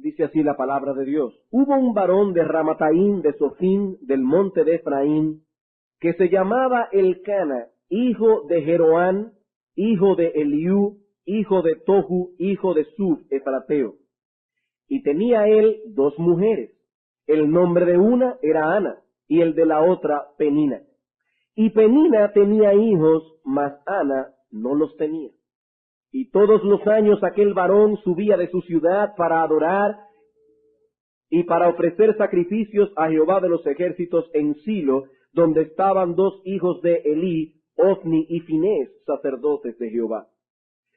Dice así la palabra de Dios. Hubo un varón de Ramataim de Sofín, del monte de Efraín, que se llamaba Elcana, hijo de Jeroán, hijo de Eliú, hijo de Tohu, hijo de Suf, efrateo. Y tenía él 2 mujeres. El nombre de una era Ana, y el de la otra Penina. Y Penina tenía hijos, mas Ana no los tenía. Y todos los años aquel varón subía de su ciudad para adorar y para ofrecer sacrificios a Jehová de los ejércitos en Silo, donde estaban 2 hijos de Elí, Ofni y Finés, sacerdotes de Jehová.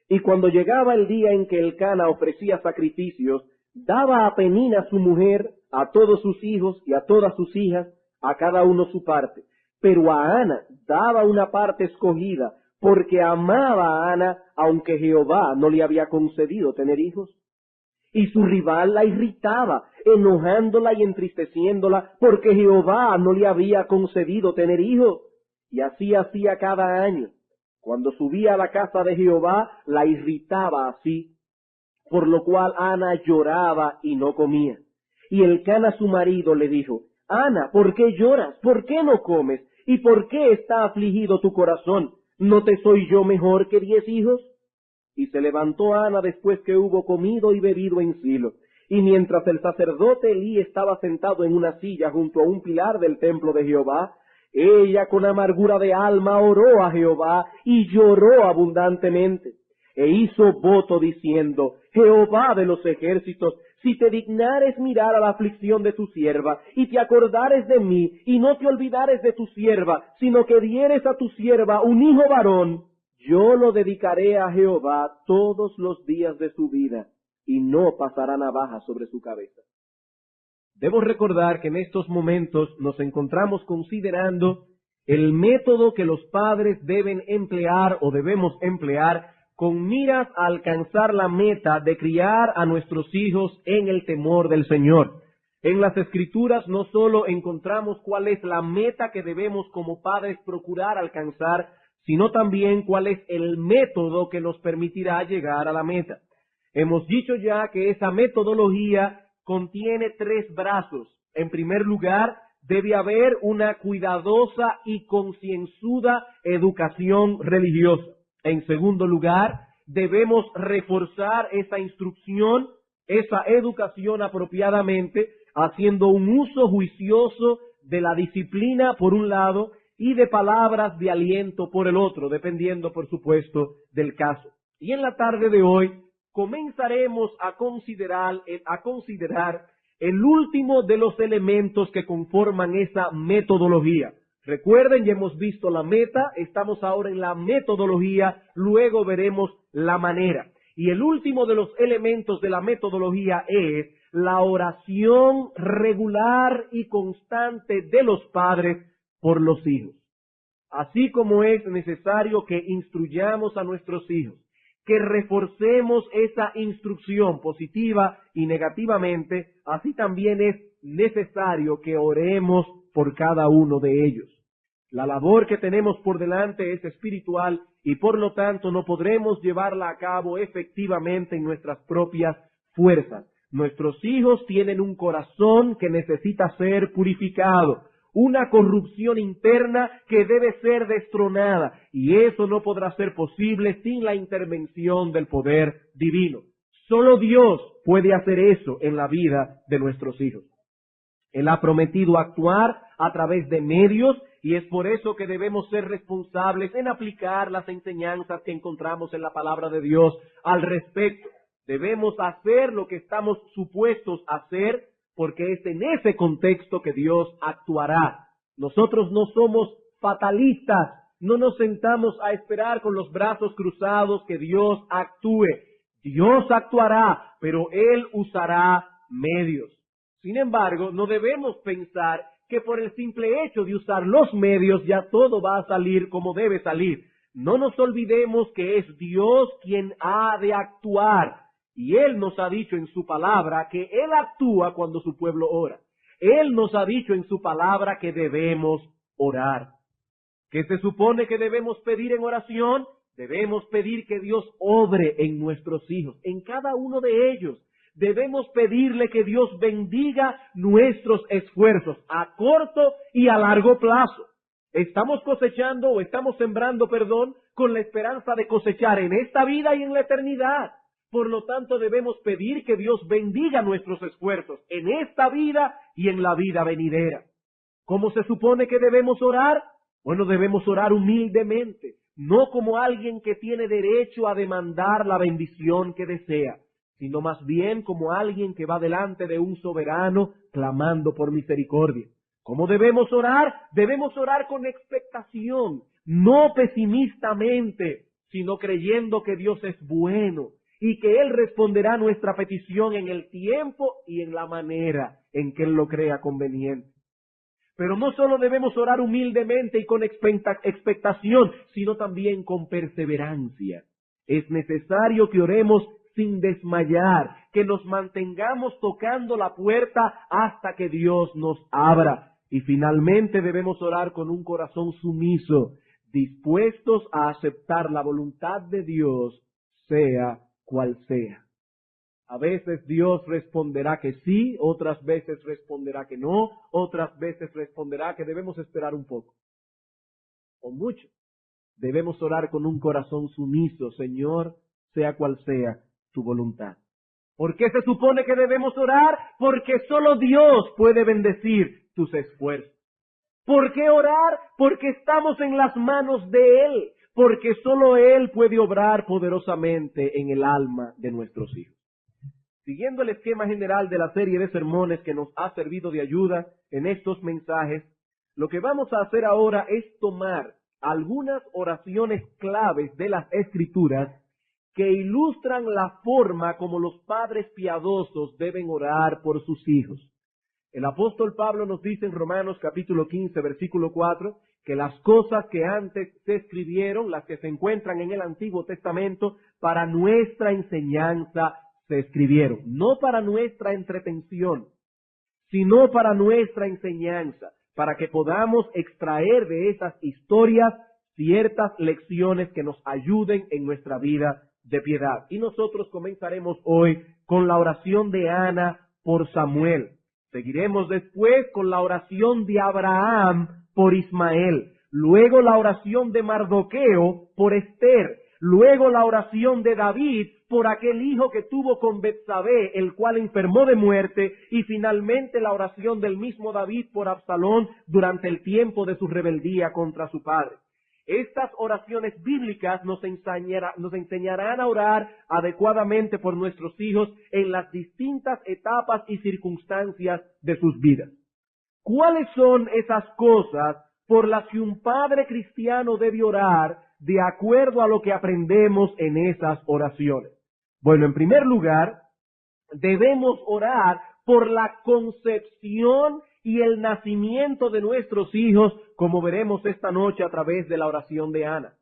Y cuando llegaba el día en que Elcana ofrecía sacrificios, daba a Penina su mujer, a todos sus hijos y a todas sus hijas, a cada uno su parte. Pero a Ana daba una parte escogida, porque amaba a Ana, aunque Jehová no le había concedido tener hijos. Y su rival la irritaba, enojándola y entristeciéndola, porque Jehová no le había concedido tener hijos. Y así hacía cada año. Cuando subía a la casa de Jehová, la irritaba así, por lo cual Ana lloraba y no comía. Y Elcana su marido le dijo: Ana, ¿por qué lloras? ¿Por qué no comes? ¿Y por qué está afligido tu corazón? ¿No te soy yo mejor que 10 hijos? Y se levantó Ana después que hubo comido y bebido en Silo. Y mientras el sacerdote Elí estaba sentado en una silla junto a un pilar del templo de Jehová, ella con amargura de alma oró a Jehová y lloró abundantemente. E hizo voto diciendo: Jehová de los ejércitos, si te dignares mirar a la aflicción de tu sierva, y te acordares de mí, y no te olvidares de tu sierva, sino que dieres a tu sierva un hijo varón, yo lo dedicaré a Jehová todos los días de su vida, y no pasará navaja sobre su cabeza. Debo recordar que en estos momentos nos encontramos considerando el método que los padres deben emplear o debemos emplear con miras a alcanzar la meta de criar a nuestros hijos en el temor del Señor. En las Escrituras no solo encontramos cuál es la meta que debemos como padres procurar alcanzar, sino también cuál es el método que nos permitirá llegar a la meta. Hemos dicho ya que esa metodología contiene 3 brazos. En primer lugar, debe haber una cuidadosa y concienzuda educación religiosa. En segundo lugar, debemos reforzar esa instrucción, esa educación apropiadamente, haciendo un uso juicioso de la disciplina por un lado y de palabras de aliento por el otro, dependiendo, por supuesto, del caso. Y en la tarde de hoy comenzaremos a considerar el último de los elementos que conforman esa metodología. Recuerden, ya hemos visto la meta, estamos ahora en la metodología, luego veremos la manera. Y el último de los elementos de la metodología es la oración regular y constante de los padres por los hijos. Así como es necesario que instruyamos a nuestros hijos, que reforcemos esa instrucción positiva y negativamente, así también es necesario que oremos por cada uno de ellos. La labor que tenemos por delante es espiritual y por lo tanto no podremos llevarla a cabo efectivamente en nuestras propias fuerzas. Nuestros hijos tienen un corazón que necesita ser purificado, una corrupción interna que debe ser destronada, y eso no podrá ser posible sin la intervención del poder divino. Solo Dios puede hacer eso en la vida de nuestros hijos. Él ha prometido actuar a través de medios y es por eso que debemos ser responsables en aplicar las enseñanzas que encontramos en la palabra de Dios al respecto. Debemos hacer lo que estamos supuestos a hacer porque es en ese contexto que Dios actuará. Nosotros no somos fatalistas, no nos sentamos a esperar con los brazos cruzados que Dios actúe. Dios actuará, pero Él usará medios. Sin embargo, no debemos pensar que por el simple hecho de usar los medios ya todo va a salir como debe salir. No nos olvidemos que es Dios quien ha de actuar. Y Él nos ha dicho en su palabra que Él actúa cuando su pueblo ora. Él nos ha dicho en su palabra que debemos orar. ¿Qué se supone que debemos pedir en oración? Debemos pedir que Dios obre en nuestros hijos, en cada uno de ellos. debemos pedirle que Dios bendiga nuestros esfuerzos a corto y a largo plazo. Estamos cosechando o estamos sembrando, con la esperanza de cosechar en esta vida y en la eternidad. Por lo tanto, debemos pedir que Dios bendiga nuestros esfuerzos en esta vida y en la vida venidera. ¿Cómo se supone que debemos orar? Bueno, debemos orar humildemente, no como alguien que tiene derecho a demandar la bendición que desea, sino más bien como alguien que va delante de un soberano clamando por misericordia. ¿Cómo debemos orar? Debemos orar con expectación, no pesimistamente, sino creyendo que Dios es bueno y que Él responderá nuestra petición en el tiempo y en la manera en que Él lo crea conveniente. Pero no solo debemos orar humildemente y con expectación, sino también con perseverancia. Es necesario que oremos sin desmayar, que nos mantengamos tocando la puerta hasta que Dios nos abra. Y finalmente debemos orar con un corazón sumiso, dispuestos a aceptar la voluntad de Dios, sea cual sea. A veces Dios responderá que sí, otras veces responderá que no, otras veces responderá que debemos esperar un poco, o mucho. Debemos orar con un corazón sumiso, Señor, sea cual sea tu voluntad. ¿Por qué se supone que debemos orar? Porque solo Dios puede bendecir tus esfuerzos. ¿Por qué orar? Porque estamos en las manos de Él, porque solo Él puede obrar poderosamente en el alma de nuestros hijos. Siguiendo el esquema general de la serie de sermones que nos ha servido de ayuda en estos mensajes, lo que vamos a hacer ahora es tomar algunas oraciones claves de las Escrituras que ilustran la forma como los padres piadosos deben orar por sus hijos. El apóstol Pablo nos dice en Romanos capítulo 15, versículo 4, que las cosas que antes se escribieron, las que se encuentran en el Antiguo Testamento, para nuestra enseñanza se escribieron, no para nuestra entretención, sino para nuestra enseñanza, para que podamos extraer de esas historias ciertas lecciones que nos ayuden en nuestra vida de piedad. Y nosotros comenzaremos hoy con la oración de Ana por Samuel. Seguiremos después con la oración de Abraham por Ismael, luego la oración de Mardoqueo por Esther, luego la oración de David por aquel hijo que tuvo con Betsabé, el cual enfermó de muerte, y finalmente la oración del mismo David por Absalón durante el tiempo de su rebeldía contra su padre. Estas oraciones bíblicas nos enseñarán a orar adecuadamente por nuestros hijos en las distintas etapas y circunstancias de sus vidas. ¿Cuáles son esas cosas por las que un padre cristiano debe orar de acuerdo a lo que aprendemos en esas oraciones? Bueno, en primer lugar, debemos orar por la concepción y el nacimiento de nuestros hijos, como veremos esta noche a través de la oración de Ana.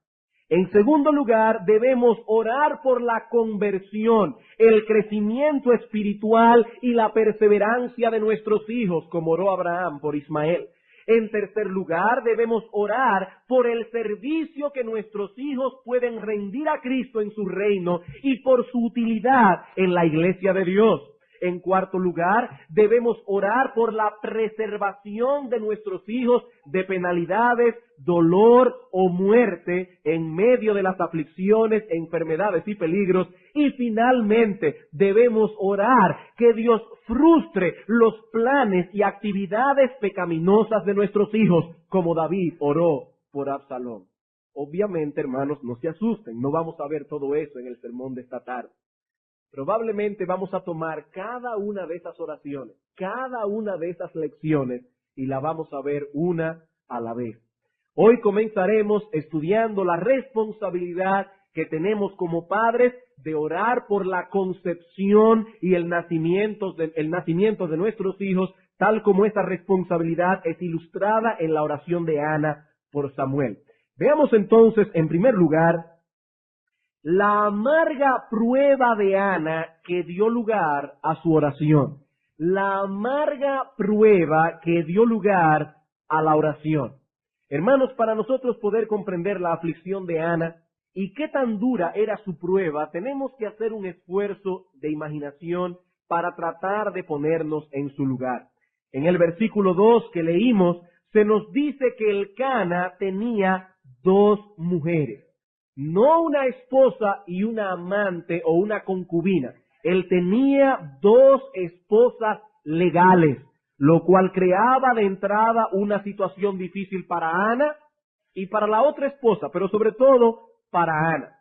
En segundo lugar, debemos orar por la conversión, el crecimiento espiritual y la perseverancia de nuestros hijos, como oró Abraham por Ismael. En tercer lugar, debemos orar por el servicio que nuestros hijos pueden rendir a Cristo en su reino y por su utilidad en la iglesia de Dios. En cuarto lugar, debemos orar por la preservación de nuestros hijos de penalidades, dolor o muerte en medio de las aflicciones, enfermedades y peligros. Y finalmente, debemos orar que Dios frustre los planes y actividades pecaminosas de nuestros hijos, como David oró por Absalón. Obviamente, hermanos, no se asusten, no vamos a ver todo eso en el sermón de esta tarde. Probablemente vamos a tomar cada una de esas oraciones, cada una de esas lecciones, y la vamos a ver una a la vez. Hoy comenzaremos estudiando la responsabilidad que tenemos como padres de orar por la concepción y el nacimiento de nuestros hijos, tal como esta responsabilidad es ilustrada en la oración de Ana por Samuel. Veamos entonces, en primer lugar, la amarga prueba de Ana que dio lugar a su oración. La amarga prueba que dio lugar a la oración. Hermanos, para nosotros poder comprender la aflicción de Ana y qué tan dura era su prueba, tenemos que hacer un esfuerzo de imaginación para tratar de ponernos en su lugar. En el versículo 2 que leímos, se nos dice que Elcana tenía 2 mujeres, no una esposa y una amante o una concubina. Él tenía 2 esposas legales, lo cual creaba de entrada una situación difícil para Ana y para la otra esposa, pero sobre todo para Ana.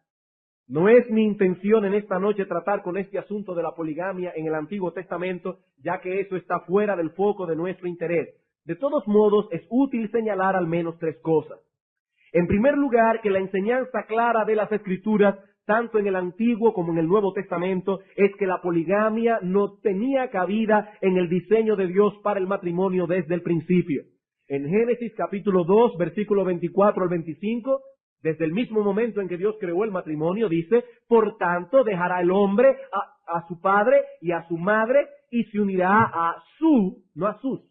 No es mi intención en esta noche tratar con este asunto de la poligamia en el Antiguo Testamento, ya que eso está fuera del foco de nuestro interés. De todos modos, es útil señalar al menos 3 cosas. En primer lugar, que la enseñanza clara de las Escrituras, tanto en el Antiguo como en el Nuevo Testamento, es que la poligamia no tenía cabida en el diseño de Dios para el matrimonio desde el principio. En Génesis capítulo 2, versículo 24 al 25, desde el mismo momento en que Dios creó el matrimonio, dice: por tanto dejará el hombre a su padre y a su madre y se unirá a su, no a sus,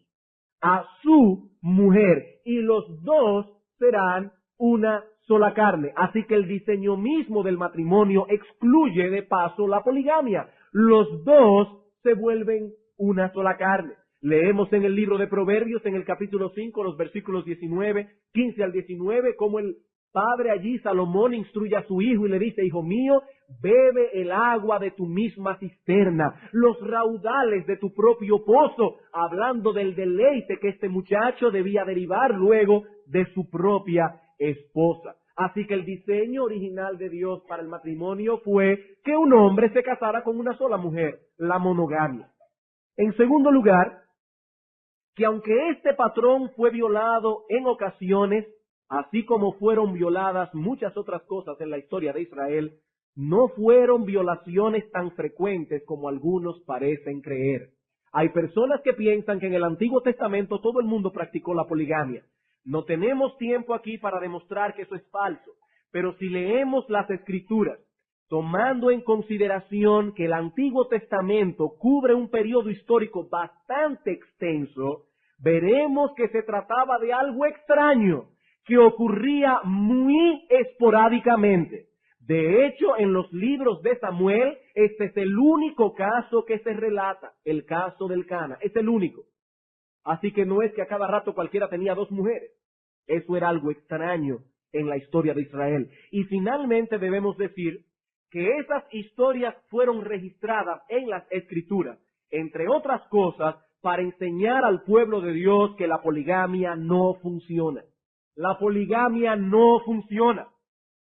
a su mujer, y los 2 serán una sola carne. Así que el diseño mismo del matrimonio excluye de paso la poligamia. Los 2 se vuelven una sola carne. Leemos en el libro de Proverbios, en el capítulo 5, los versículos 15 al 19, como el padre allí, Salomón, instruye a su hijo y le dice: hijo mío, bebe el agua de tu misma cisterna, los raudales de tu propio pozo, hablando del deleite que este muchacho debía derivar luego de su propia esposa. Así que el diseño original de Dios para el matrimonio fue que un hombre se casara con una sola mujer, la monogamia. En segundo lugar, que aunque este patrón fue violado en ocasiones, así como fueron violadas muchas otras cosas en la historia de Israel, no fueron violaciones tan frecuentes como algunos parecen creer. Hay personas que piensan que en el Antiguo Testamento todo el mundo practicó la poligamia. No tenemos tiempo aquí para demostrar que eso es falso, pero si leemos las Escrituras, tomando en consideración que el Antiguo Testamento cubre un periodo histórico bastante extenso, veremos que se trataba de algo extraño, que ocurría muy esporádicamente. De hecho, en los libros de Samuel, este es el único caso que se relata, el caso del Cana, es el único. Así que no es que a cada rato cualquiera tenía 2 mujeres. Eso era algo extraño en la historia de Israel. Y finalmente debemos decir que esas historias fueron registradas en las Escrituras, entre otras cosas, para enseñar al pueblo de Dios que la poligamia no funciona. La poligamia no funciona.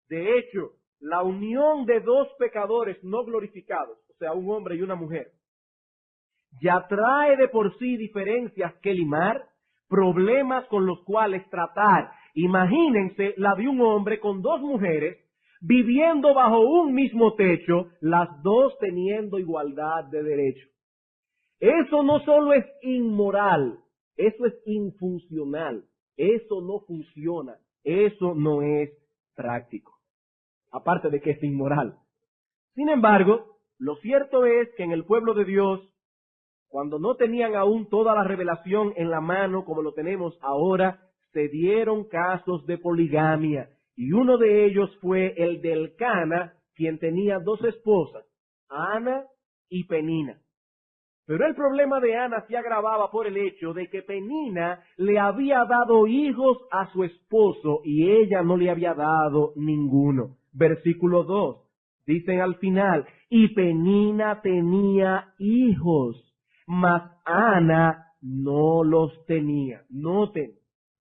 De hecho, la unión de 2 pecadores no glorificados, o sea, un hombre y una mujer, ya trae de por sí diferencias que limar, problemas con los cuales tratar. Imagínense la de un hombre con 2 mujeres, viviendo bajo un mismo techo, las 2 teniendo igualdad de derecho. Eso no solo es inmoral, eso es infuncional, eso no funciona, eso no es práctico, aparte de que es inmoral. Sin embargo, lo cierto es que en el pueblo de Dios, cuando no tenían aún toda la revelación en la mano como lo tenemos ahora, se dieron casos de poligamia, y uno de ellos fue el de Elcana, quien tenía 2 esposas, Ana y Penina. Pero el problema de Ana se agravaba por el hecho de que Penina le había dado hijos a su esposo y ella no le había dado ninguno. Versículo 2, dicen al final: y Penina tenía hijos, mas Ana no los tenía. Noten,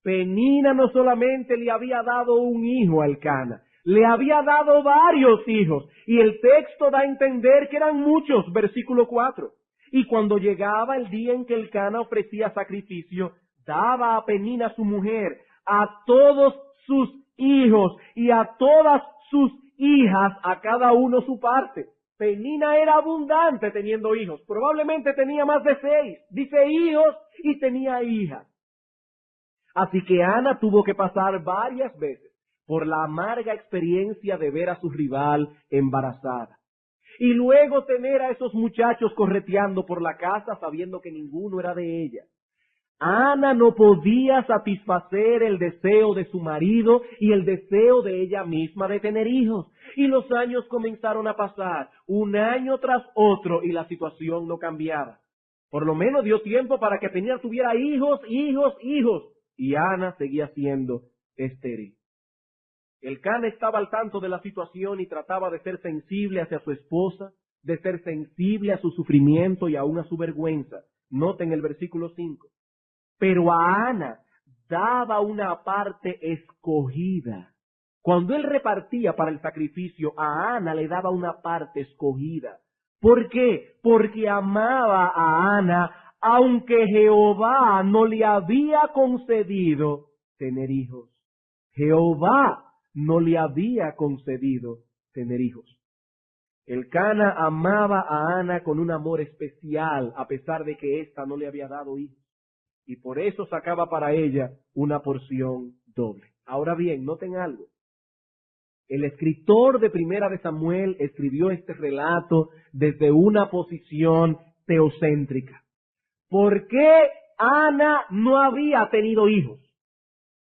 Penina no solamente le había dado un hijo a Elcana, le había dado varios hijos, y el texto da a entender que eran muchos. Versículo 4. Y cuando llegaba el día en que Elcana ofrecía sacrificio, daba a Penina su mujer, a todos sus hijos y a todas sus hijas, a cada uno su parte. Penina era abundante teniendo hijos, probablemente tenía más de 6, dice hijos, y tenía hijas. Así que Ana tuvo que pasar varias veces por la amarga experiencia de ver a su rival embarazada. Y luego tener a esos muchachos correteando por la casa sabiendo que ninguno era de ella. Ana no podía satisfacer el deseo de su marido y el deseo de ella misma de tener hijos. Y los años comenzaron a pasar, un año tras otro, y la situación no cambiaba. Por lo menos dio tiempo para que Penina tuviera hijos. Y Ana seguía siendo estéril. Elcana estaba al tanto de la situación y trataba de ser sensible hacia su esposa, de ser sensible a su sufrimiento y aún a su vergüenza. Noten el versículo 5. Pero a Ana daba una parte escogida. Cuando él repartía para el sacrificio, a Ana le daba una parte escogida. ¿Por qué? Porque amaba a Ana, aunque Jehová no le había concedido tener hijos. Jehová no le había concedido tener hijos. Elcana amaba a Ana con un amor especial, a pesar de que ésta no le había dado hijos. Y por eso sacaba para ella una porción doble. Ahora bien, noten algo. El escritor de Primera de Samuel escribió este relato desde una posición teocéntrica. ¿Por qué Ana no había tenido hijos?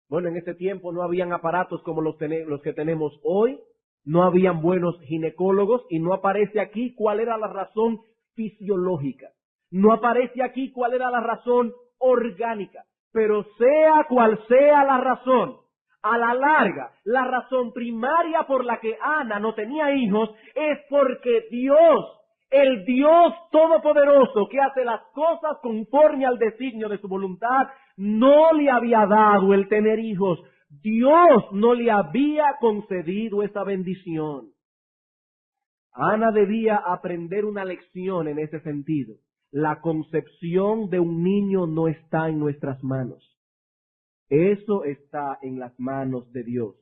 Bueno, en ese tiempo no habían aparatos como los que tenemos hoy, no habían buenos ginecólogos y no aparece aquí cuál era la razón fisiológica. No aparece aquí cuál era la razón orgánica. Pero sea cual sea la razón, a la larga, la razón primaria por la que Ana no tenía hijos es porque Dios, el Dios Todopoderoso que hace las cosas conforme al designio de su voluntad, no le había dado el tener hijos. Dios no le había concedido esa bendición. Ana debía aprender una lección en ese sentido. La concepción de un niño no está en nuestras manos. Eso está en las manos de Dios.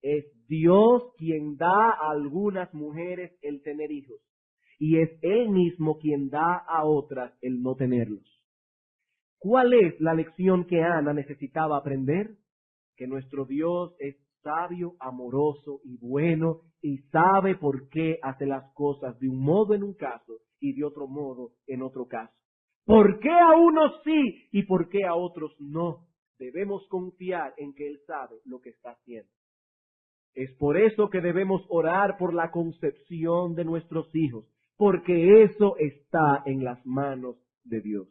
Es Dios quien da a algunas mujeres el tener hijos. Y es Él mismo quien da a otras el no tenerlos. ¿Cuál es la lección que Ana necesitaba aprender? Que nuestro Dios es sabio, amoroso y bueno y sabe por qué hace las cosas de un modo en un caso y de otro modo en otro caso. ¿Por qué a unos sí y por qué a otros no? Debemos confiar en que Él sabe lo que está haciendo. Es por eso que debemos orar por la concepción de nuestros hijos, porque eso está en las manos de Dios.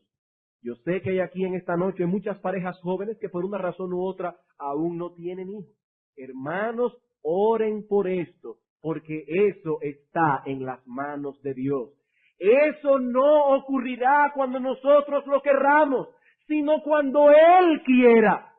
Yo sé que hay aquí en esta noche muchas parejas jóvenes que por una razón u otra aún no tienen hijos. Hermanos, oren por esto, porque eso está en las manos de Dios. Eso no ocurrirá cuando nosotros lo querramos, sino cuando Él quiera.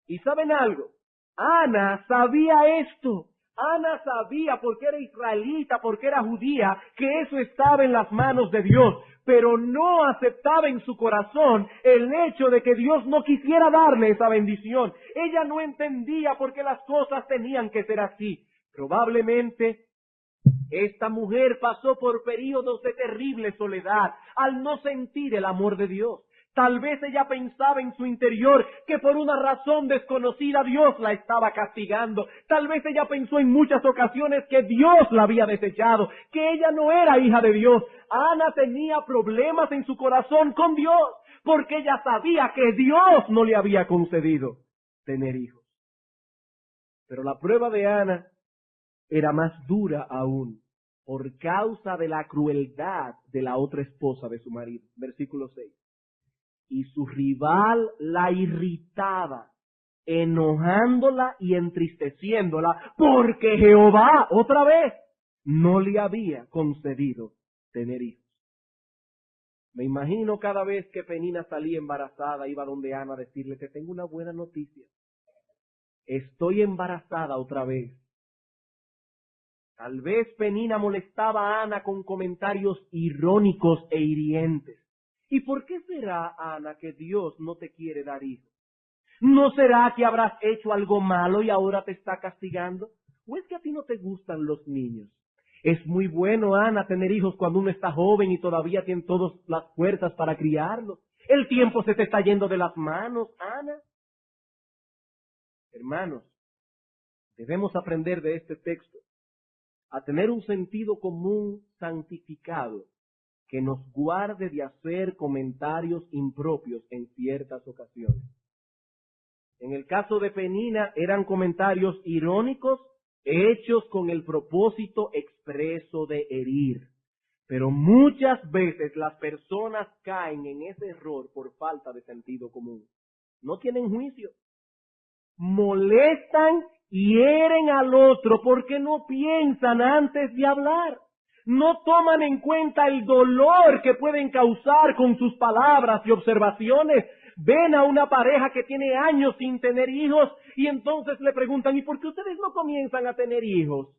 ¿Y saben algo? Ana sabía esto. Ana sabía, porque era israelita, porque era judía, que eso estaba en las manos de Dios, pero no aceptaba en su corazón el hecho de que Dios no quisiera darle esa bendición. Ella no entendía por qué las cosas tenían que ser así. Probablemente esta mujer pasó por períodos de terrible soledad al no sentir el amor de Dios. Tal vez ella pensaba en su interior que por una razón desconocida Dios la estaba castigando. Tal vez ella pensó en muchas ocasiones que Dios la había desechado, que ella no era hija de Dios. Ana tenía problemas en su corazón con Dios, porque ella sabía que Dios no le había concedido tener hijos. Pero la prueba de Ana era más dura aún, por causa de la crueldad de la otra esposa de su marido. Versículo 6. Y su rival la irritaba, enojándola y entristeciéndola, porque Jehová, otra vez, no le había concedido tener hijos. Me imagino cada vez que Penina salía embarazada, iba donde Ana a decirle: te tengo una buena noticia. Estoy embarazada otra vez. Tal vez Penina molestaba a Ana con comentarios irónicos e hirientes. ¿Y por qué será, Ana, que Dios no te quiere dar hijos? ¿No será que habrás hecho algo malo y ahora te está castigando? ¿O es que a ti no te gustan los niños? Es muy bueno, Ana, tener hijos cuando uno está joven y todavía tiene todas las fuerzas para criarlos. El tiempo se te está yendo de las manos, Ana. Hermanos, debemos aprender de este texto a tener un sentido común santificado que nos guarde de hacer comentarios impropios en ciertas ocasiones. En el caso de Penina eran comentarios irónicos hechos con el propósito expreso de herir. Pero muchas veces las personas caen en ese error por falta de sentido común. No tienen juicio. Molestan y hieren al otro porque no piensan antes de hablar. No toman en cuenta el dolor que pueden causar con sus palabras y observaciones. Ven a una pareja que tiene años sin tener hijos y entonces le preguntan, ¿y por qué ustedes no comienzan a tener hijos?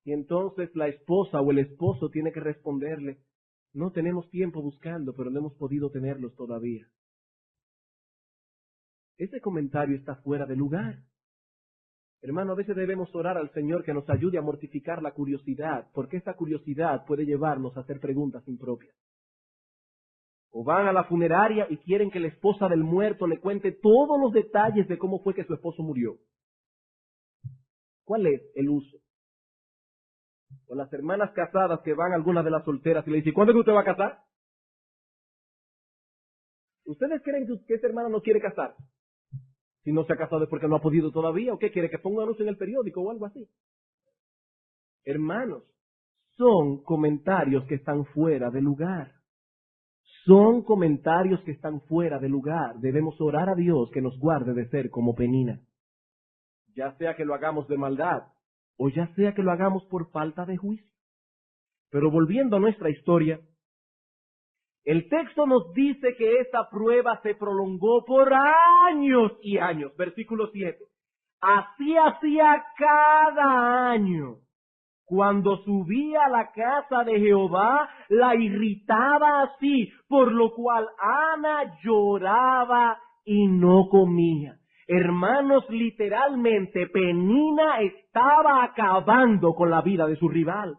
Y entonces la esposa o el esposo tiene que responderle, no tenemos tiempo buscando, pero no hemos podido tenerlos todavía. Ese comentario está fuera de lugar. Hermano, a veces debemos orar al Señor que nos ayude a mortificar la curiosidad, porque esa curiosidad puede llevarnos a hacer preguntas impropias. O van a la funeraria y quieren que la esposa del muerto le cuente todos los detalles de cómo fue que su esposo murió. ¿Cuál es el uso? O las hermanas casadas que van a algunas de las solteras y le dicen, ¿cuándo es que usted va a casar? ¿Ustedes creen que esa hermana no quiere casar? Si no se ha casado es porque no ha podido todavía, ¿o qué quiere? ¿Que ponga un anuncio en el periódico o algo así? Hermanos, son comentarios que están fuera de lugar. Son comentarios que están fuera de lugar. Debemos orar a Dios que nos guarde de ser como Penina. Ya sea que lo hagamos de maldad, o ya sea que lo hagamos por falta de juicio. Pero volviendo a nuestra historia, el texto nos dice que esta prueba se prolongó por años y años. Versículo 7. Así hacía cada año. Cuando subía a la casa de Jehová, la irritaba así, por lo cual Ana lloraba y no comía. Hermanos, literalmente, Penina estaba acabando con la vida de su rival.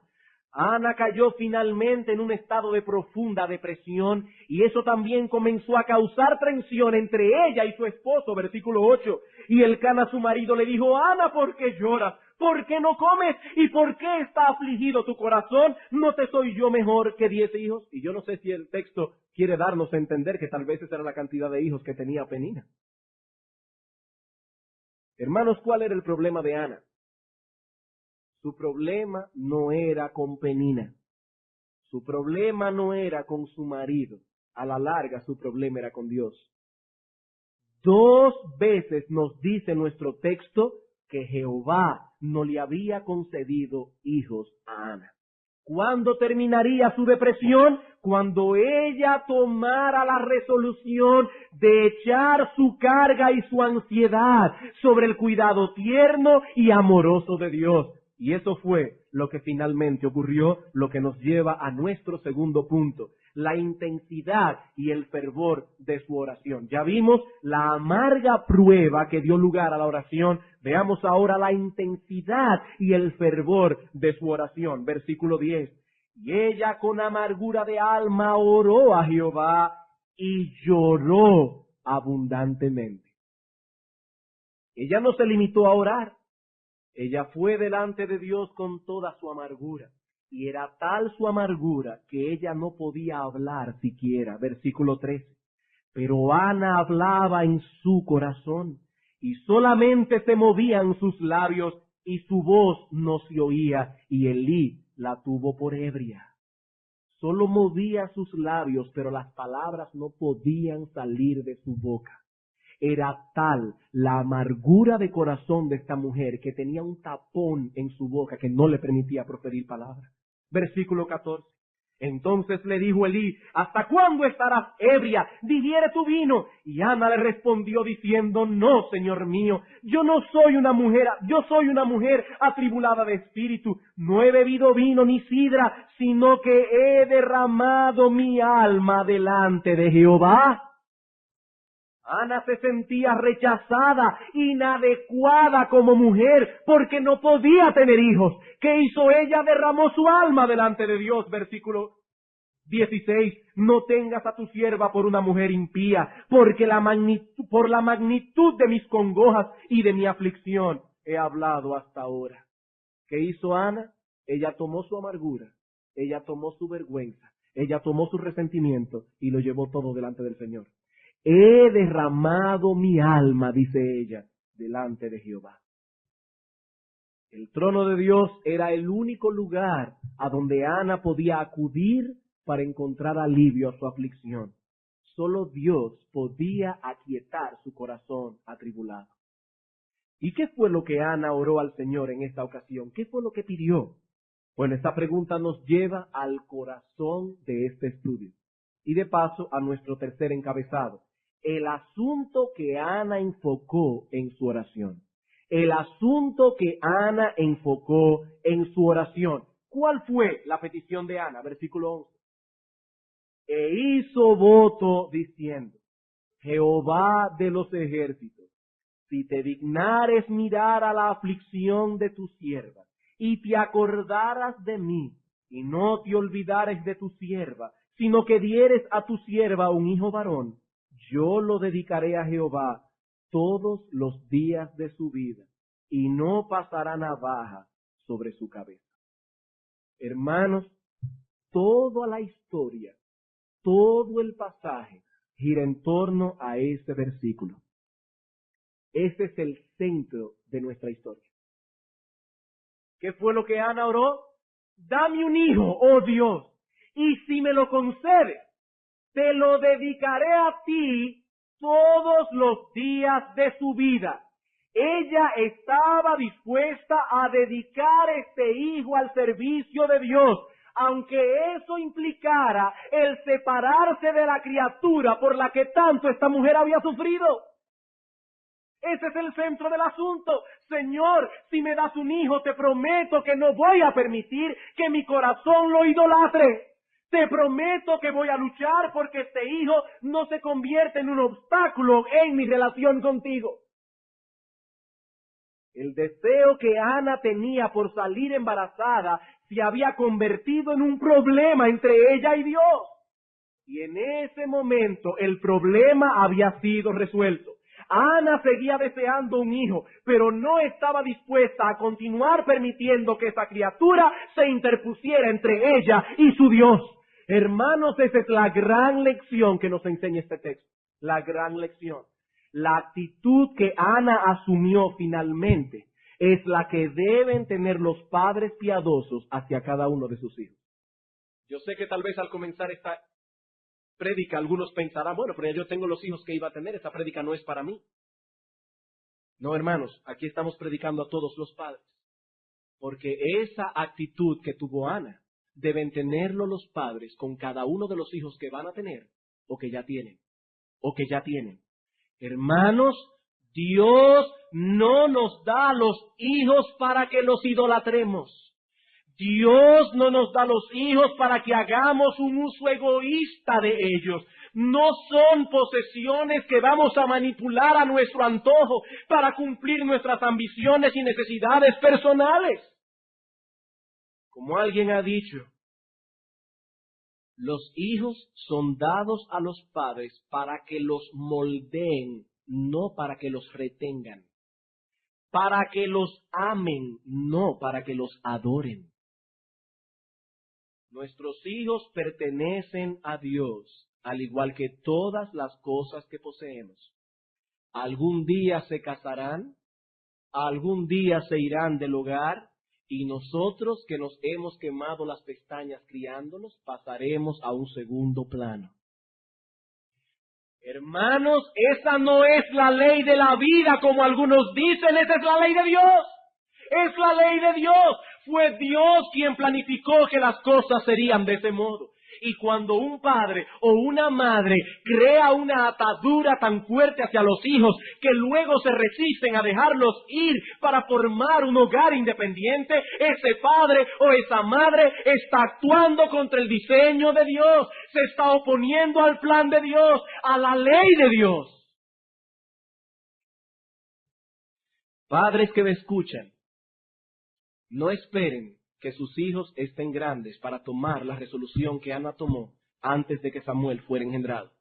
Ana cayó finalmente en un estado de profunda depresión y eso también comenzó a causar tensión entre ella y su esposo, versículo 8. Y Elcana, su marido, le dijo, Ana, ¿por qué lloras? ¿Por qué no comes? ¿Y por qué está afligido tu corazón? ¿No te soy yo mejor que 10 hijos? Y yo no sé si el texto quiere darnos a entender que tal vez esa era la cantidad de hijos que tenía Penina. Hermanos, ¿cuál era el problema de Ana? Su problema no era con Penina. Su problema no era con su marido. A la larga, su problema era con Dios. 2 veces nos dice nuestro texto que Jehová no le había concedido hijos a Ana. ¿Cuándo terminaría su depresión? Cuando ella tomara la resolución de echar su carga y su ansiedad sobre el cuidado tierno y amoroso de Dios. Y eso fue lo que finalmente ocurrió, lo que nos lleva a nuestro segundo punto, la intensidad y el fervor de su oración. Ya vimos la amarga prueba que dio lugar a la oración. Veamos ahora la intensidad y el fervor de su oración. Versículo 10. Y ella con amargura de alma oró a Jehová y lloró abundantemente. Ella no se limitó a orar. Ella fue delante de Dios con toda su amargura. Y era tal su amargura que ella no podía hablar siquiera. Versículo 13. Pero Ana hablaba en su corazón y solamente se movían sus labios y su voz no se oía y Elí la tuvo por ebria. Solo movía sus labios, pero las palabras no podían salir de su boca. Era tal la amargura de corazón de esta mujer que tenía un tapón en su boca que no le permitía proferir palabras. Versículo 14. Entonces le dijo Elí, ¿hasta cuándo estarás ebria? Digiere tu vino. Y Ana le respondió diciendo, no, señor mío, yo soy una mujer atribulada de espíritu. No he bebido vino ni sidra, sino que he derramado mi alma delante de Jehová. Ana se sentía rechazada, inadecuada como mujer, porque no podía tener hijos. ¿Qué hizo ella? Derramó su alma delante de Dios. Versículo 16. No tengas a tu sierva por una mujer impía, porque por la magnitud de mis congojas y de mi aflicción he hablado hasta ahora. ¿Qué hizo Ana? Ella tomó su amargura, ella tomó su vergüenza, ella tomó su resentimiento y lo llevó todo delante del Señor. He derramado mi alma, dice ella, delante de Jehová. El trono de Dios era el único lugar a donde Ana podía acudir para encontrar alivio a su aflicción. Solo Dios podía aquietar su corazón atribulado. ¿Y qué fue lo que Ana oró al Señor en esta ocasión? ¿Qué fue lo que pidió? Bueno, esta pregunta nos lleva al corazón de este estudio. Y de paso a nuestro tercer encabezado. El asunto que Ana enfocó en su oración. El asunto que Ana enfocó en su oración. ¿Cuál fue la petición de Ana? Versículo 11. E hizo voto diciendo, Jehová de los ejércitos, si te dignares mirar a la aflicción de tu sierva, y te acordaras de mí, y no te olvidares de tu sierva, sino que dieres a tu sierva un hijo varón, yo lo dedicaré a Jehová todos los días de su vida, y no pasará navaja sobre su cabeza. Hermanos, toda la historia, todo el pasaje gira en torno a este versículo. Ese es el centro de nuestra historia. ¿Qué fue lo que Ana oró? Dame un hijo, oh Dios, y si me lo concedes, te lo dedicaré a ti todos los días de su vida. Ella estaba dispuesta a dedicar este hijo al servicio de Dios, aunque eso implicara el separarse de la criatura por la que tanto esta mujer había sufrido. Ese es el centro del asunto. Señor, si me das un hijo, te prometo que no voy a permitir que mi corazón lo idolatre. Te prometo que voy a luchar porque este hijo no se convierta en un obstáculo en mi relación contigo. El deseo que Ana tenía por salir embarazada se había convertido en un problema entre ella y Dios. Y en ese momento el problema había sido resuelto. Ana seguía deseando un hijo, pero no estaba dispuesta a continuar permitiendo que esa criatura se interpusiera entre ella y su Dios. Hermanos, esa es la gran lección que nos enseña este texto. La gran lección. La actitud que Ana asumió finalmente es la que deben tener los padres piadosos hacia cada uno de sus hijos. Yo sé que tal vez al comenzar esta prédica algunos pensarán, bueno, pero yo tengo los hijos que iba a tener, esta prédica no es para mí. No, hermanos, aquí estamos predicando a todos los padres, porque esa actitud que tuvo Ana deben tenerlo los padres con cada uno de los hijos que van a tener o que ya tienen. Hermanos, Dios no nos da los hijos para que los idolatremos. Dios no nos da los hijos para que hagamos un uso egoísta de ellos. No son posesiones que vamos a manipular a nuestro antojo para cumplir nuestras ambiciones y necesidades personales. Como alguien ha dicho, los hijos son dados a los padres para que los moldeen, no para que los retengan. Para que los amen, no para que los adoren. Nuestros hijos pertenecen a Dios, al igual que todas las cosas que poseemos. Algún día se casarán, algún día se irán del hogar, y nosotros que nos hemos quemado las pestañas criándolos, pasaremos a un segundo plano. Hermanos, esa no es la ley de la vida como algunos dicen, esa es la ley de Dios. Es la ley de Dios. Fue Dios quien planificó que las cosas serían de ese modo. Y cuando un padre o una madre crea una atadura tan fuerte hacia los hijos que luego se resisten a dejarlos ir para formar un hogar independiente, ese padre o esa madre está actuando contra el diseño de Dios, se está oponiendo al plan de Dios, a la ley de Dios. Padres que me escuchan, no esperen que sus hijos estén grandes para tomar la resolución que Ana tomó antes de que Samuel fuera engendrado.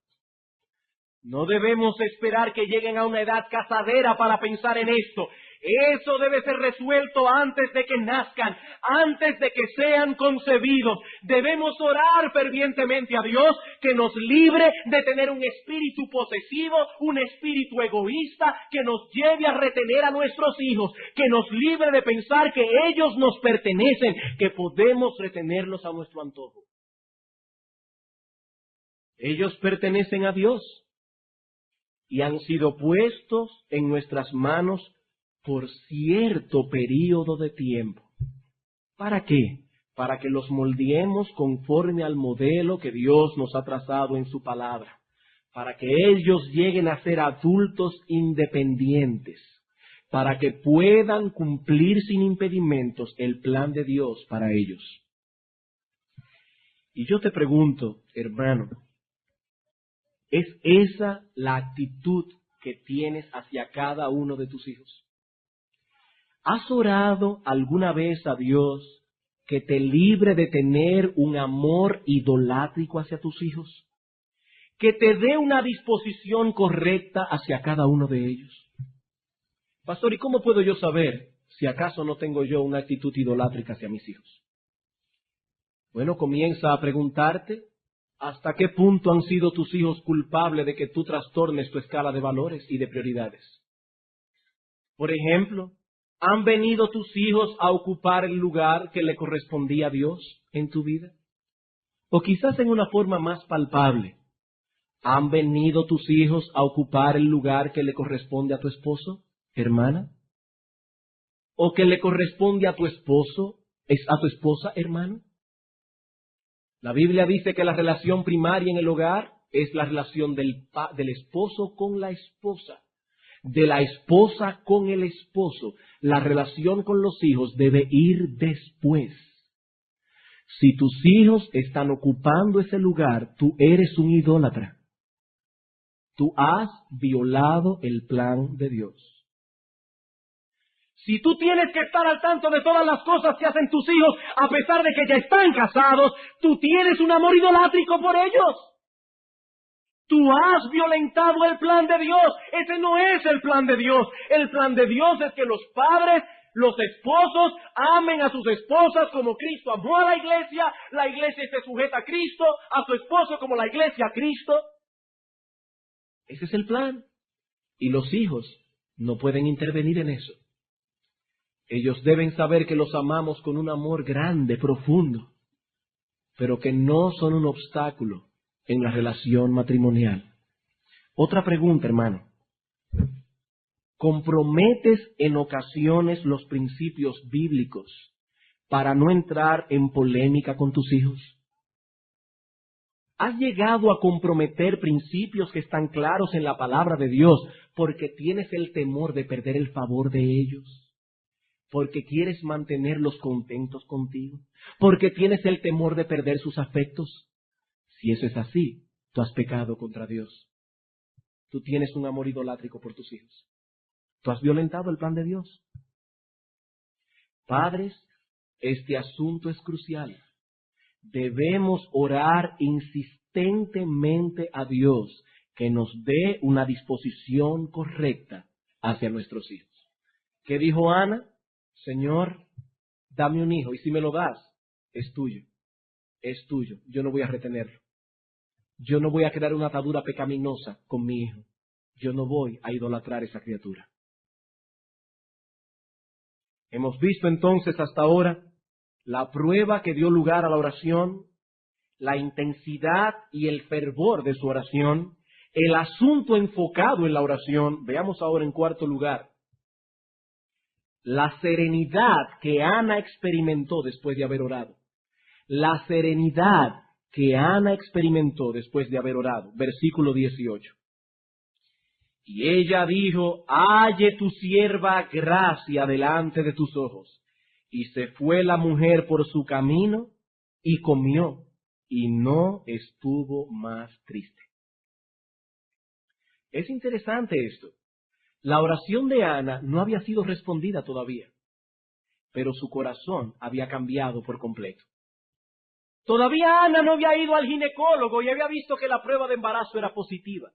No debemos esperar que lleguen a una edad casadera para pensar en esto. Eso debe ser resuelto antes de que nazcan, antes de que sean concebidos. Debemos orar fervientemente a Dios que nos libre de tener un espíritu posesivo, un espíritu egoísta que nos lleve a retener a nuestros hijos, que nos libre de pensar que ellos nos pertenecen, que podemos retenerlos a nuestro antojo. Ellos pertenecen a Dios y han sido puestos en nuestras manos por cierto período de tiempo. ¿Para qué? Para que los moldeemos conforme al modelo que Dios nos ha trazado en su palabra, para que ellos lleguen a ser adultos independientes, para que puedan cumplir sin impedimentos el plan de Dios para ellos. Y yo te pregunto, hermano, ¿es esa la actitud que tienes hacia cada uno de tus hijos? ¿Has orado alguna vez a Dios que te libre de tener un amor idolátrico hacia tus hijos? Que te dé una disposición correcta hacia cada uno de ellos. Pastor, ¿y cómo puedo yo saber si acaso no tengo yo una actitud idolátrica hacia mis hijos? Bueno, comienza a preguntarte hasta qué punto han sido tus hijos culpables de que tú trastornes tu escala de valores y de prioridades. Por ejemplo, ¿han venido tus hijos a ocupar el lugar que le correspondía a Dios en tu vida? O quizás en una forma más palpable, ¿han venido tus hijos a ocupar el lugar que le corresponde a tu esposo, hermana? ¿O que le corresponde a tu esposo, a tu esposa, hermano? La Biblia dice que la relación primaria en el hogar es la relación del esposo con la esposa, de la esposa con el esposo. La relación con los hijos debe ir después. Si tus hijos están ocupando ese lugar, tú eres un idólatra. Tú has violado el plan de Dios. Si tú tienes que estar al tanto de todas las cosas que hacen tus hijos, a pesar de que ya están casados, tú tienes un amor idolátrico por ellos. Tú has violentado el plan de Dios. Ese no es el plan de Dios. El plan de Dios es que los padres, los esposos, amen a sus esposas como Cristo amó a la iglesia esté sujeta a Cristo, a su esposo como la iglesia a Cristo. Ese es el plan. Y los hijos no pueden intervenir en eso. Ellos deben saber que los amamos con un amor grande, profundo, pero que no son un obstáculo en la relación matrimonial. Otra pregunta, hermano. ¿Comprometes en ocasiones los principios bíblicos para no entrar en polémica con tus hijos? ¿Has llegado a comprometer principios que están claros en la palabra de Dios porque tienes el temor de perder el favor de ellos? ¿Porque quieres mantenerlos contentos contigo? ¿Porque tienes el temor de perder sus afectos? Si eso es así, tú has pecado contra Dios. Tú tienes un amor idolátrico por tus hijos. Tú has violentado el plan de Dios. Padres, este asunto es crucial. Debemos orar insistentemente a Dios que nos dé una disposición correcta hacia nuestros hijos. ¿Qué dijo Ana? Señor, dame un hijo, y si me lo das, es tuyo, yo no voy a retenerlo. Yo no voy a crear una atadura pecaminosa con mi hijo. Yo no voy a idolatrar esa criatura. Hemos visto entonces hasta ahora la prueba que dio lugar a la oración, la intensidad y el fervor de su oración, el asunto enfocado en la oración. Veamos ahora en cuarto lugar la serenidad que Ana experimentó después de haber orado. La serenidad que Ana experimentó después de haber orado. Versículo 18. Y ella dijo, halle tu sierva gracia delante de tus ojos. Y se fue la mujer por su camino y comió, y no estuvo más triste. Es interesante esto. La oración de Ana no había sido respondida todavía, pero su corazón había cambiado por completo. Todavía Ana no había ido al ginecólogo y había visto que la prueba de embarazo era positiva,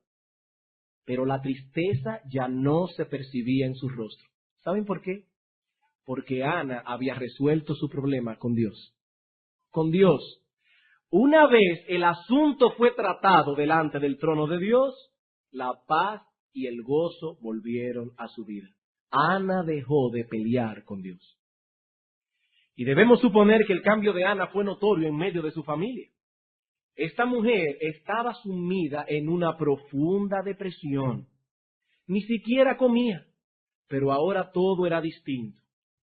pero la tristeza ya no se percibía en su rostro. ¿Saben por qué? Porque Ana había resuelto su problema con Dios. Con Dios. Una vez el asunto fue tratado delante del trono de Dios, la paz y el gozo volvieron a su vida. Ana dejó de pelear con Dios. Y debemos suponer que el cambio de Ana fue notorio en medio de su familia. Esta mujer estaba sumida en una profunda depresión. Ni siquiera comía, pero ahora todo era distinto.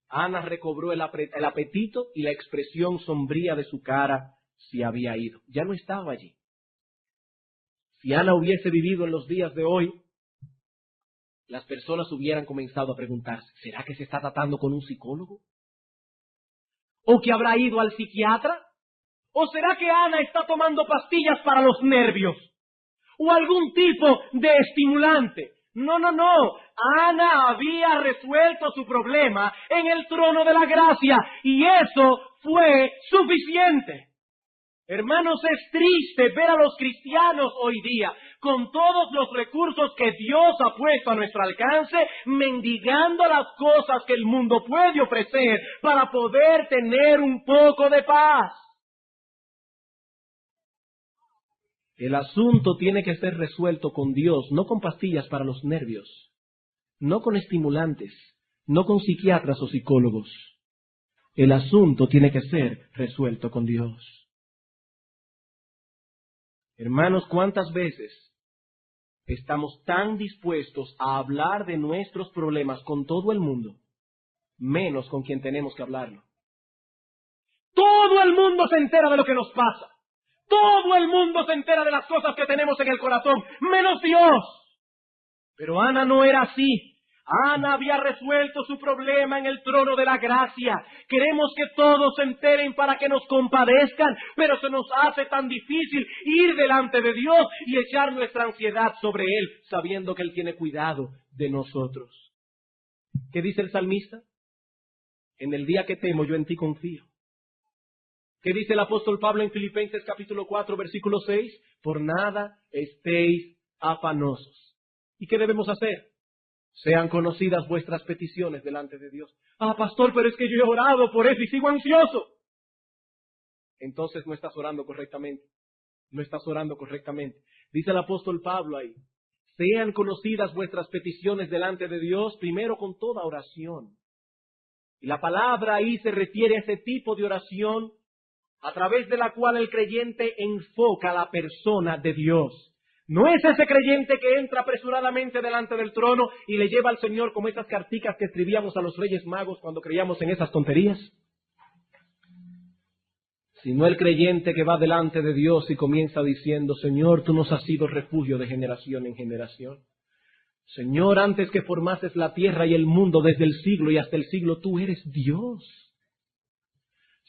Ana recobró el apetito y la expresión sombría de su cara se había ido. Ya no estaba allí. Si Ana hubiese vivido en los días de hoy, las personas hubieran comenzado a preguntarse, ¿será que se está tratando con un psicólogo? ¿O que habrá ido al psiquiatra? ¿O será que Ana está tomando pastillas para los nervios? ¿O algún tipo de estimulante? No. Ana había resuelto su problema en el trono de la gracia y eso fue suficiente. Hermanos, es triste ver a los cristianos hoy día, con todos los recursos que Dios ha puesto a nuestro alcance, mendigando las cosas que el mundo puede ofrecer para poder tener un poco de paz. El asunto tiene que ser resuelto con Dios, no con pastillas para los nervios, no con estimulantes, no con psiquiatras o psicólogos. El asunto tiene que ser resuelto con Dios. Hermanos, ¿cuántas veces estamos tan dispuestos a hablar de nuestros problemas con todo el mundo, menos con quien tenemos que hablarlo? Todo el mundo se entera de lo que nos pasa. Todo el mundo se entera de las cosas que tenemos en el corazón, menos Dios. Pero Ana no era así. Ana había resuelto su problema en el trono de la gracia. Queremos que todos se enteren para que nos compadezcan, pero se nos hace tan difícil ir delante de Dios y echar nuestra ansiedad sobre Él, sabiendo que Él tiene cuidado de nosotros. ¿Qué dice el salmista? En el día que temo, yo en ti confío. ¿Qué dice el apóstol Pablo en Filipenses capítulo 4, versículo 6? Por nada estéis afanosos. ¿Y qué debemos hacer? Sean conocidas vuestras peticiones delante de Dios. Ah, pastor, pero es que yo he orado por eso y sigo ansioso. Entonces no estás orando correctamente. No estás orando correctamente. Dice el apóstol Pablo ahí. Sean conocidas vuestras peticiones delante de Dios, primero con toda oración. Y la palabra ahí se refiere a ese tipo de oración a través de la cual el creyente enfoca a la persona de Dios. No es ese creyente que entra apresuradamente delante del trono y le lleva al Señor como esas carticas que escribíamos a los Reyes Magos cuando creíamos en esas tonterías. Sino el creyente que va delante de Dios y comienza diciendo, Señor, tú nos has sido refugio de generación en generación. Señor, antes que formases la tierra y el mundo desde el siglo y hasta el siglo, tú eres Dios.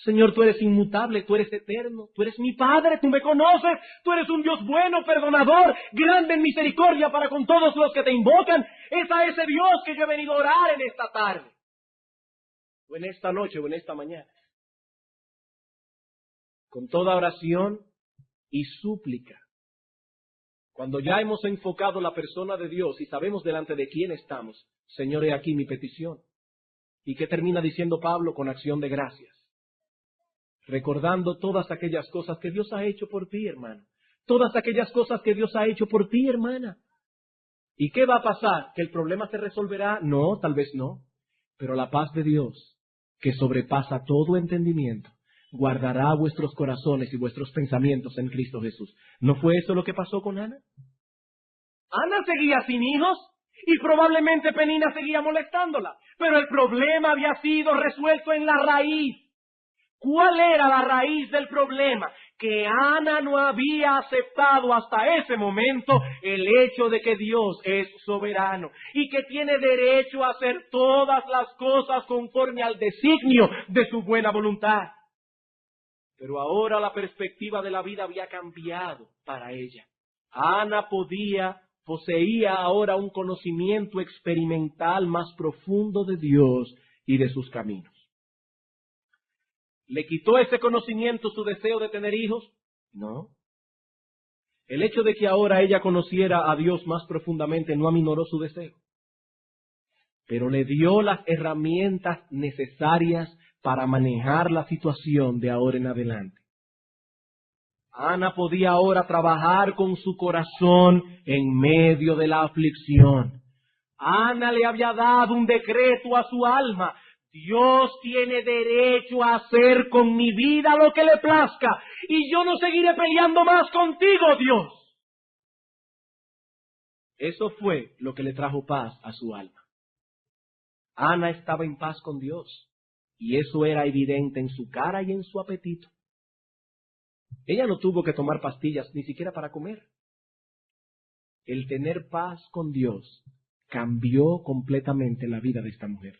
Señor, tú eres inmutable, tú eres eterno, tú eres mi Padre, tú me conoces, tú eres un Dios bueno, perdonador, grande en misericordia para con todos los que te invocan. Es a ese Dios que yo he venido a orar en esta tarde, o en esta noche, o en esta mañana. Con toda oración y súplica. Cuando ya hemos enfocado la persona de Dios y sabemos delante de quién estamos, Señor, he aquí mi petición. ¿Y qué termina diciendo Pablo? Con acción de gracias. Recordando todas aquellas cosas que Dios ha hecho por ti, hermano. Todas aquellas cosas que Dios ha hecho por ti, hermana. ¿Y qué va a pasar? ¿Que el problema se resolverá? No, tal vez no. Pero la paz de Dios, que sobrepasa todo entendimiento, guardará vuestros corazones y vuestros pensamientos en Cristo Jesús. ¿No fue eso lo que pasó con Ana? Ana seguía sin hijos y probablemente Penina seguía molestándola. Pero el problema había sido resuelto en la raíz. ¿Cuál era la raíz del problema? Que Ana no había aceptado hasta ese momento el hecho de que Dios es soberano y que tiene derecho a hacer todas las cosas conforme al designio de su buena voluntad. Pero ahora la perspectiva de la vida había cambiado para ella. Ana poseía ahora un conocimiento experimental más profundo de Dios y de sus caminos. ¿Le quitó ese conocimiento su deseo de tener hijos? No. El hecho de que ahora ella conociera a Dios más profundamente no aminoró su deseo. pero le dio las herramientas necesarias para manejar la situación de ahora en adelante. Ana podía ahora trabajar con su corazón en medio de la aflicción. Ana le había dado un decreto a su alma. Dios tiene derecho a hacer con mi vida lo que le plazca, y yo no seguiré peleando más contigo, Dios. Eso fue lo que le trajo paz a su alma. Ana estaba en paz con Dios, y eso era evidente en su cara y en su apetito. Ella no tuvo que tomar pastillas ni siquiera para comer. El tener paz con Dios cambió completamente la vida de esta mujer.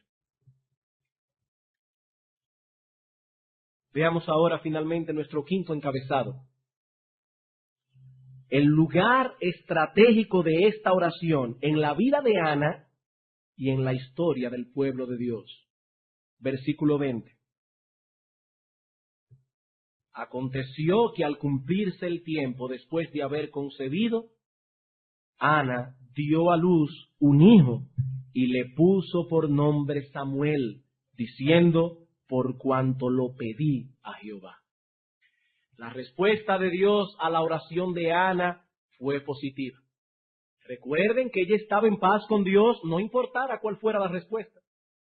Veamos ahora finalmente nuestro quinto encabezado. El lugar estratégico de esta oración en la vida de Ana y en la historia del pueblo de Dios. Versículo 20. Aconteció que al cumplirse el tiempo después de haber concebido, Ana dio a luz un hijo y le puso por nombre Samuel, diciendo: por cuanto lo pedí a Jehová. La respuesta de Dios a la oración de Ana fue positiva. Recuerden que ella estaba en paz con Dios, no importara cuál fuera la respuesta.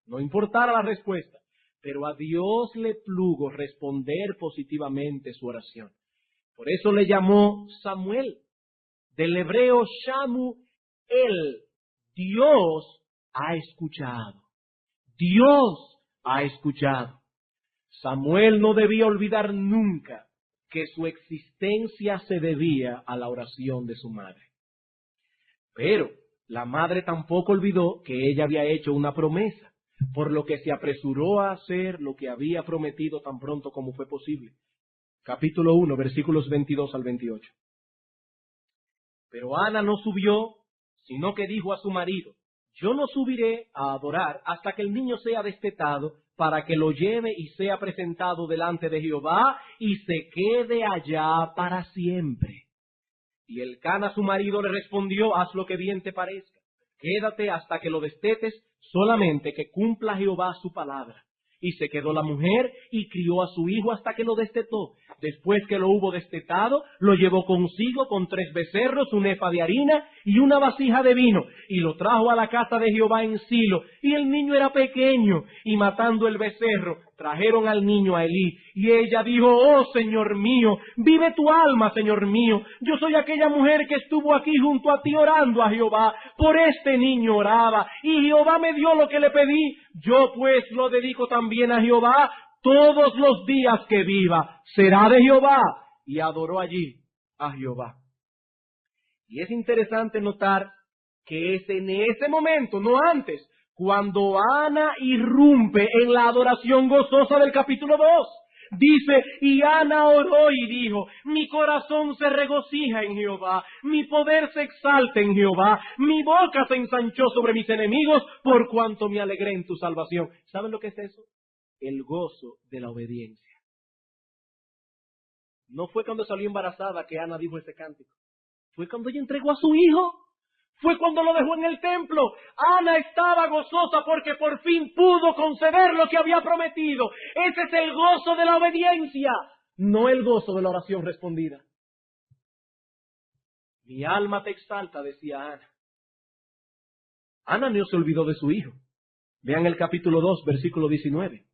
No importara la respuesta, pero a Dios le plugo responder positivamente su oración. Por eso le llamó Samuel, del hebreo Shamuel. Dios ha escuchado. Dios ha escuchado. Samuel no debía olvidar nunca que su existencia se debía a la oración de su madre. Pero la madre tampoco olvidó que ella había hecho una promesa, por lo que se apresuró a hacer lo que había prometido tan pronto como fue posible. Capítulo 1, versículos 22 al 28. Pero Ana no subió, sino que dijo a su marido: yo no subiré a adorar hasta que el niño sea destetado, para que lo lleve y sea presentado delante de Jehová y se quede allá para siempre. Y Elcana su marido le respondió: haz lo que bien te parezca, quédate hasta que lo destetes, solamente que cumpla Jehová su palabra. Y se quedó la mujer y crió a su hijo hasta que lo destetó. Después que lo hubo destetado, lo llevó consigo con 3 becerros, un efa de harina y una vasija de vino, y lo trajo a la casa de Jehová en Silo. Y el niño era pequeño, y matando el becerro, trajeron al niño a Elí. Y ella dijo: oh Señor mío, vive tu alma, Señor mío. Yo soy aquella mujer que estuvo aquí junto a ti orando a Jehová. Por este niño oraba, y Jehová me dio lo que le pedí. Yo pues lo dedico también a Jehová. Todos los días que viva será de Jehová. Y adoró allí a Jehová. Y es interesante notar que es en ese momento, no antes, cuando Ana irrumpe en la adoración gozosa del capítulo 2. Dice: y Ana oró y dijo: mi corazón se regocija en Jehová, mi poder se exalta en Jehová, mi boca se ensanchó sobre mis enemigos, por cuanto me alegré en tu salvación. ¿Saben lo que es eso? El gozo de la obediencia. No fue cuando salió embarazada que Ana dijo ese cántico. Fue cuando ella entregó a su hijo. Fue cuando lo dejó en el templo. Ana estaba gozosa porque por fin pudo conceder lo que había prometido. Ese es el gozo de la obediencia, no el gozo de la oración respondida. Mi alma te exalta, decía Ana. Ana no se olvidó de su hijo. Vean el capítulo 2, versículo 19.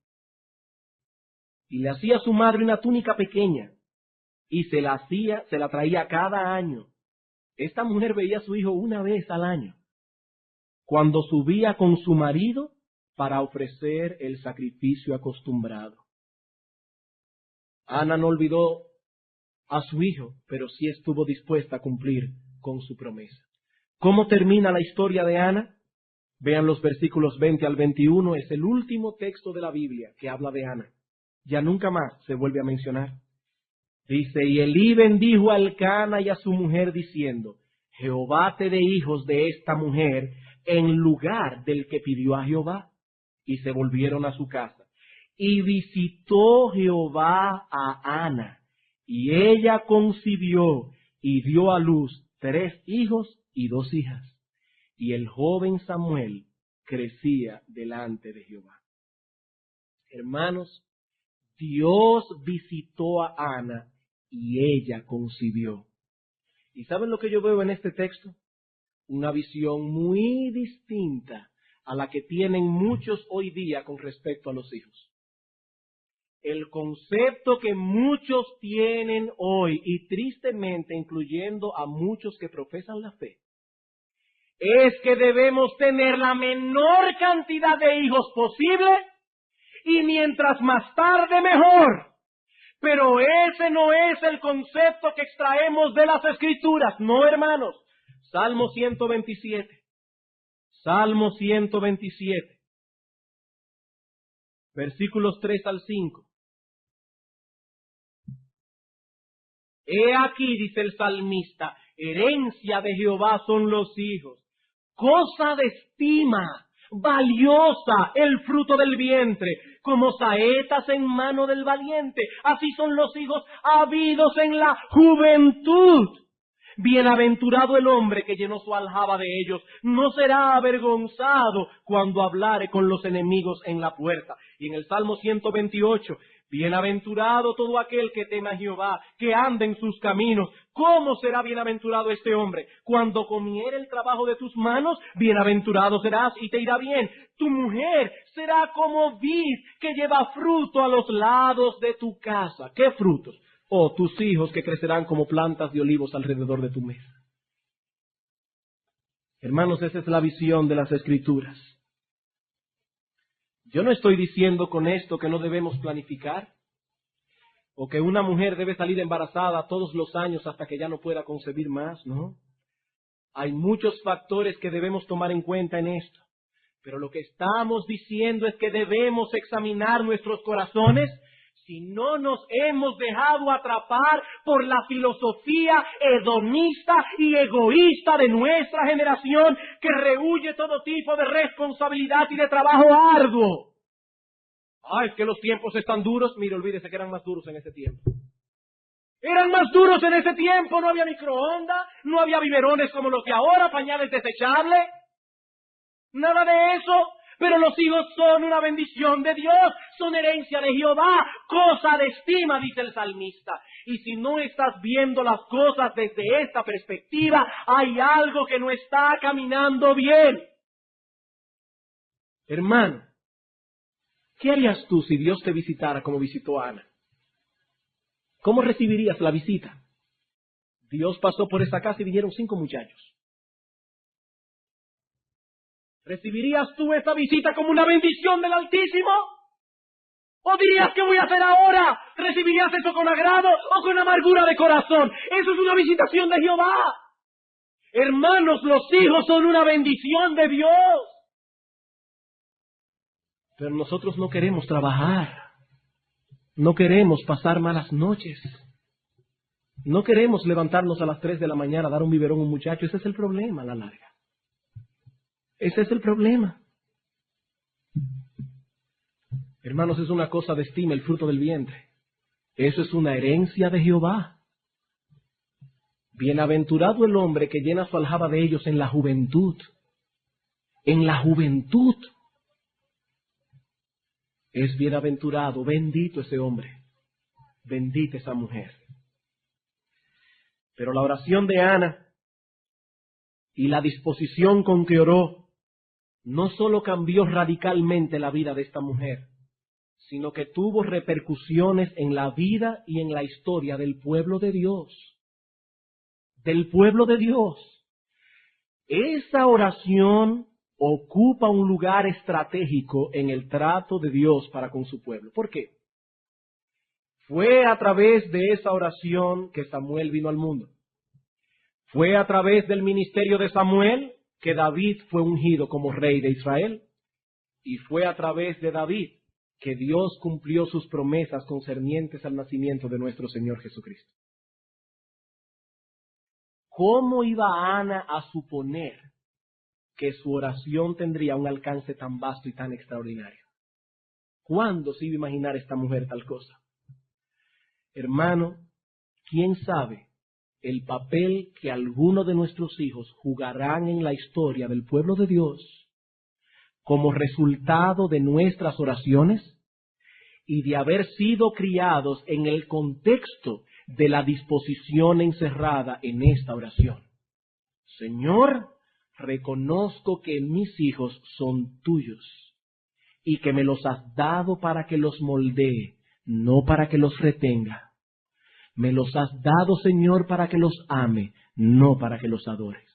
Y le hacía a su madre una túnica pequeña, y se la traía cada año. Esta mujer veía a su hijo una vez al año, cuando subía con su marido para ofrecer el sacrificio acostumbrado. Ana no olvidó a su hijo, pero sí estuvo dispuesta a cumplir con su promesa. ¿Cómo termina la historia de Ana? Vean los versículos 20 al 21, es el último texto de la Biblia que habla de Ana. Ya nunca más se vuelve a mencionar. Dice: y Elí bendijo a Elcana y a su mujer diciendo: Jehová te dé hijos de esta mujer en lugar del que pidió a Jehová. Y se volvieron a su casa. Y visitó Jehová a Ana, y ella concibió y dio a luz 3 hijos y 2 hijas. Y el joven Samuel crecía delante de Jehová. Hermanos, Dios visitó a Ana y ella concibió. ¿Y saben lo que yo veo en este texto? Una visión muy distinta a la que tienen muchos hoy día con respecto a los hijos. El concepto que muchos tienen hoy, y tristemente incluyendo a muchos que profesan la fe, es que debemos tener la menor cantidad de hijos posible y mientras más tarde mejor. Pero ese no es el concepto que extraemos de las Escrituras, no, hermanos. Salmo 127. Salmo 127. Versículos 3 al 5. He aquí, dice el salmista, herencia de Jehová son los hijos, cosa de estima, valiosa el fruto del vientre, como saetas en mano del valiente. Así son los hijos habidos en la juventud. Bienaventurado el hombre que llenó su aljaba de ellos, no será avergonzado cuando hablare con los enemigos en la puerta. Y en el Salmo 128, bienaventurado todo aquel que teme a Jehová, que anda en sus caminos. ¿Cómo será bienaventurado este hombre? Cuando comiere el trabajo de tus manos, bienaventurado serás y te irá bien. Tu mujer será como vid que lleva fruto a los lados de tu casa. ¿Qué frutos? O tus hijos que crecerán como plantas de olivos alrededor de tu mesa. Hermanos, esa es la visión de las Escrituras. Yo no estoy diciendo con esto que no debemos planificar, o que una mujer debe salir embarazada todos los años hasta que ya no pueda concebir más, ¿no? Hay muchos factores que debemos tomar en cuenta en esto, pero lo que estamos diciendo es que debemos examinar nuestros corazones si no nos hemos dejado atrapar por la filosofía hedonista y egoísta de nuestra generación que rehúye todo tipo de responsabilidad y de trabajo arduo. Es que los tiempos están duros. Mire, olvídese que eran más duros en ese tiempo. Eran más duros en ese tiempo, no había microondas, no había biberones como los de ahora, pañales desechables, nada de eso. Pero los hijos son una bendición de Dios, son herencia de Jehová, cosa de estima, dice el salmista. Y si no estás viendo las cosas desde esta perspectiva, hay algo que no está caminando bien. Hermano, ¿qué harías tú si Dios te visitara como visitó a Ana? ¿Cómo recibirías la visita? Dios pasó por esa casa y vinieron 5 muchachos. ¿Recibirías tú esta visita como una bendición del Altísimo? ¿O dirías qué voy a hacer ahora? ¿Recibirías eso con agrado o con amargura de corazón? Eso es una visitación de Jehová. Hermanos, los hijos son una bendición de Dios. Pero nosotros no queremos trabajar. No queremos pasar malas noches. No queremos levantarnos a las 3 de la mañana a dar un biberón a un muchacho. Ese es el problema a la larga. Ese es el problema. Hermanos, es una cosa de estima el fruto del vientre. Eso es una herencia de Jehová. Bienaventurado el hombre que llena su aljaba de ellos en la juventud. En la juventud. Es bienaventurado, bendito ese hombre. Bendita esa mujer. Pero la oración de Ana y la disposición con que oró no solo cambió radicalmente la vida de esta mujer, sino que tuvo repercusiones en la vida y en la historia del pueblo de Dios. Del pueblo de Dios. Esa oración ocupa un lugar estratégico en el trato de Dios para con su pueblo. ¿Por qué? Fue a través de esa oración que Samuel vino al mundo. Fue a través del ministerio de Samuel que David fue ungido como rey de Israel. Y fue a través de David que Dios cumplió sus promesas concernientes al nacimiento de nuestro Señor Jesucristo. ¿Cómo iba Ana a suponer que su oración tendría un alcance tan vasto y tan extraordinario? ¿Cuándo se iba a imaginar esta mujer tal cosa? Hermano, ¿quién sabe el papel que algunos de nuestros hijos jugarán en la historia del pueblo de Dios como resultado de nuestras oraciones y de haber sido criados en el contexto de la disposición encerrada en esta oración. Señor, reconozco que mis hijos son tuyos y que me los has dado para que los moldee, no para que los retenga. Me los has dado, Señor, para que los ame, no para que los adores.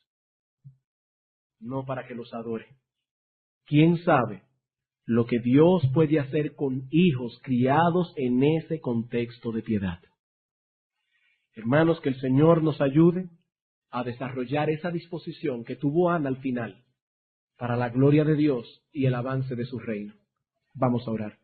No para que los adore. ¿Quién sabe lo que Dios puede hacer con hijos criados en ese contexto de piedad? Hermanos, que el Señor nos ayude a desarrollar esa disposición que tuvo Ana al final para la gloria de Dios y el avance de su reino. Vamos a orar.